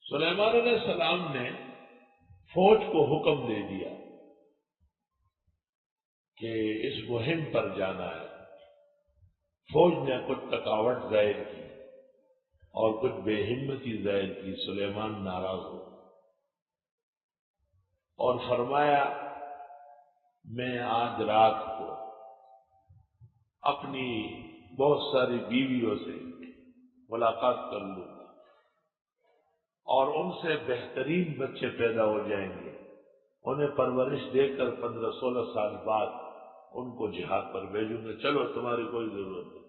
سلیمان علیہ السلام نے فوج کو حکم دے دیا کہ اس مہم پر جانا ہے۔ فوج نے کچھ تکاوٹ ظاہر کی اور کچھ بے ہمتی ظاہر کی۔ سلیمان ناراض ہو اور فرمایا میں آج رات کو اپنی بہت ساری بیویوں سے ملاقات کر لوں گا اور ان سے بہترین بچے پیدا ہو جائیں گے، انہیں پرورش دے کر 15-16 سال بعد ان کو جہاد پر بھیجوں گا۔ چلو تمہاری کوئی ضرورت نہیں،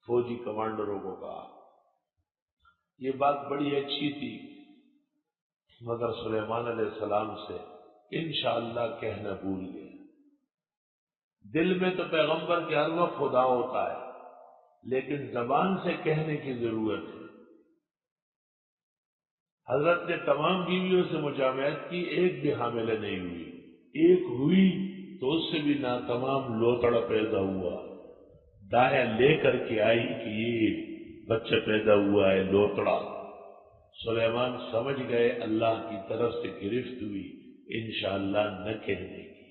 فوجی کمانڈروں کو کہا۔ یہ بات بڑی اچھی تھی، مگر سلیمان علیہ السلام سے انشاءاللہ کہنا بھول گیا۔ دل میں تو پیغمبر کے ہر وقت خدا ہوتا ہے، لیکن زبان سے کہنے کی ضرورت ہے۔ حضرت نے تمام بیویوں سے مجامعت کی، ایک بھی حاملہ نہیں ہوئی۔ ایک ہوئی تو اس سے بھی ناتمام لوتڑا پیدا ہوا، دایا لے کر کے آئی کہ یہ بچہ پیدا ہوا ہے لوتڑا۔ سلیمان سمجھ گئے اللہ کی طرف سے گرفت ہوئی، انشاءاللہ نہ کہنے کی۔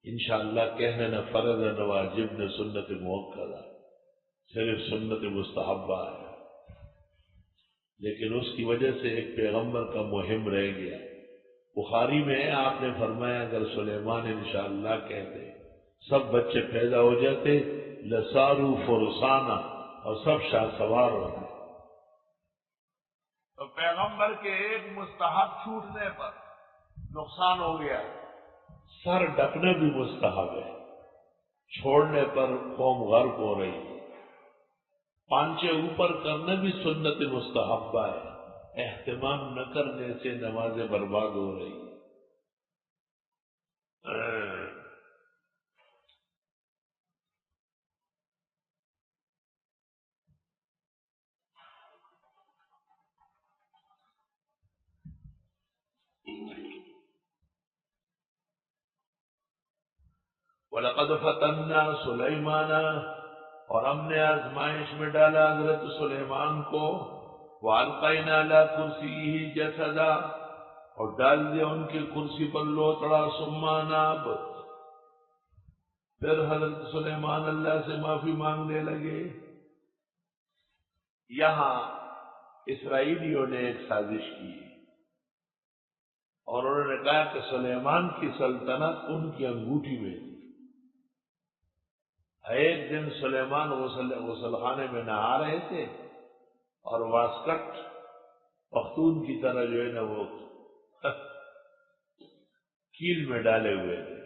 انشاءاللہ کہنا نہ فرض ہے نہ واجب نہ سنت موقع، صرف سنت مستحبہ ہے، لیکن اس کی وجہ سے ایک پیغمبر کا مہم رہ گیا۔ بخاری میں ہے، آپ نے فرمایا اگر سلیمان انشاءاللہ کہتے سب بچے پیدا ہو جاتے، لسارو فرسانہ، اور سب شاہ سوار ہوتے۔ تو پیغمبر کے ایک مستحب چھوٹنے پر نقصان ہو گیا۔ سر ڈھکنا بھی مستحب ہے، چھوڑنے پر قوم غرق ہو رہی ہے۔ پانچے اوپر کرنا بھی سنت مستحبہ ہے، اہتمام نہ کرنے سے نمازیں برباد ہو رہی ہیں۔ وَلَقَدْ فَتَنَّا سُلَيْمَانَ، اور ہم نے آزمائش میں ڈالا حضرت سلیمان کو، وَأَلْقَيْنَا عَلَىٰ كُرْسِيِّهِ جَسَدًا، اور ڈال دیا ان کی کرسی پر لوتڑا، ثُمَّ أَنَابَ، پھر حضرت سلیمان اللہ سے معافی مانگنے لگے۔ یہاں اسرائیلیوں نے ایک سازش کی اور انہوں نے کہا کہ سلیمان کی سلطنت ان کی انگوٹھی میں تھی۔ ایک دن سلیمان غسل خانے میں نہا رہے تھے اور واسکٹ پختون کی طرح جو ہے نا وہ کیل میں ڈالے ہوئے تھے،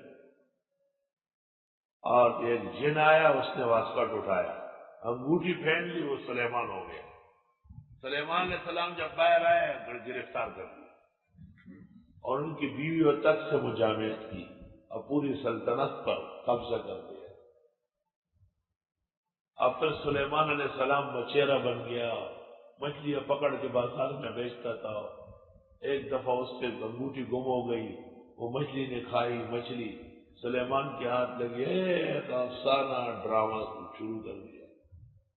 اور ایک جن آیا، اس نے واسکٹ اٹھایا، انگوٹھی پھینک لی، وہ سلیمان ہو گیا۔ سلیمان علیہ السلام جب باہر آئے گرفتار کر لیا اور ان کی بیویوں تک سے مجامعت کی اور پوری سلطنت پر قبضہ کر دیا۔ اب پھر سلیمان علیہ السلام مچیرا بن گیا، مچھلیاں پکڑ کے بازار میں بیچتا تھا۔ ایک دفعہ اس سے انگوٹھی گم ہو گئی، وہ مچھلی نے کھائی، مچھلی سلیمان کے ہاتھ لگی، ایک افسانہ ڈرامہ شروع کر دیا۔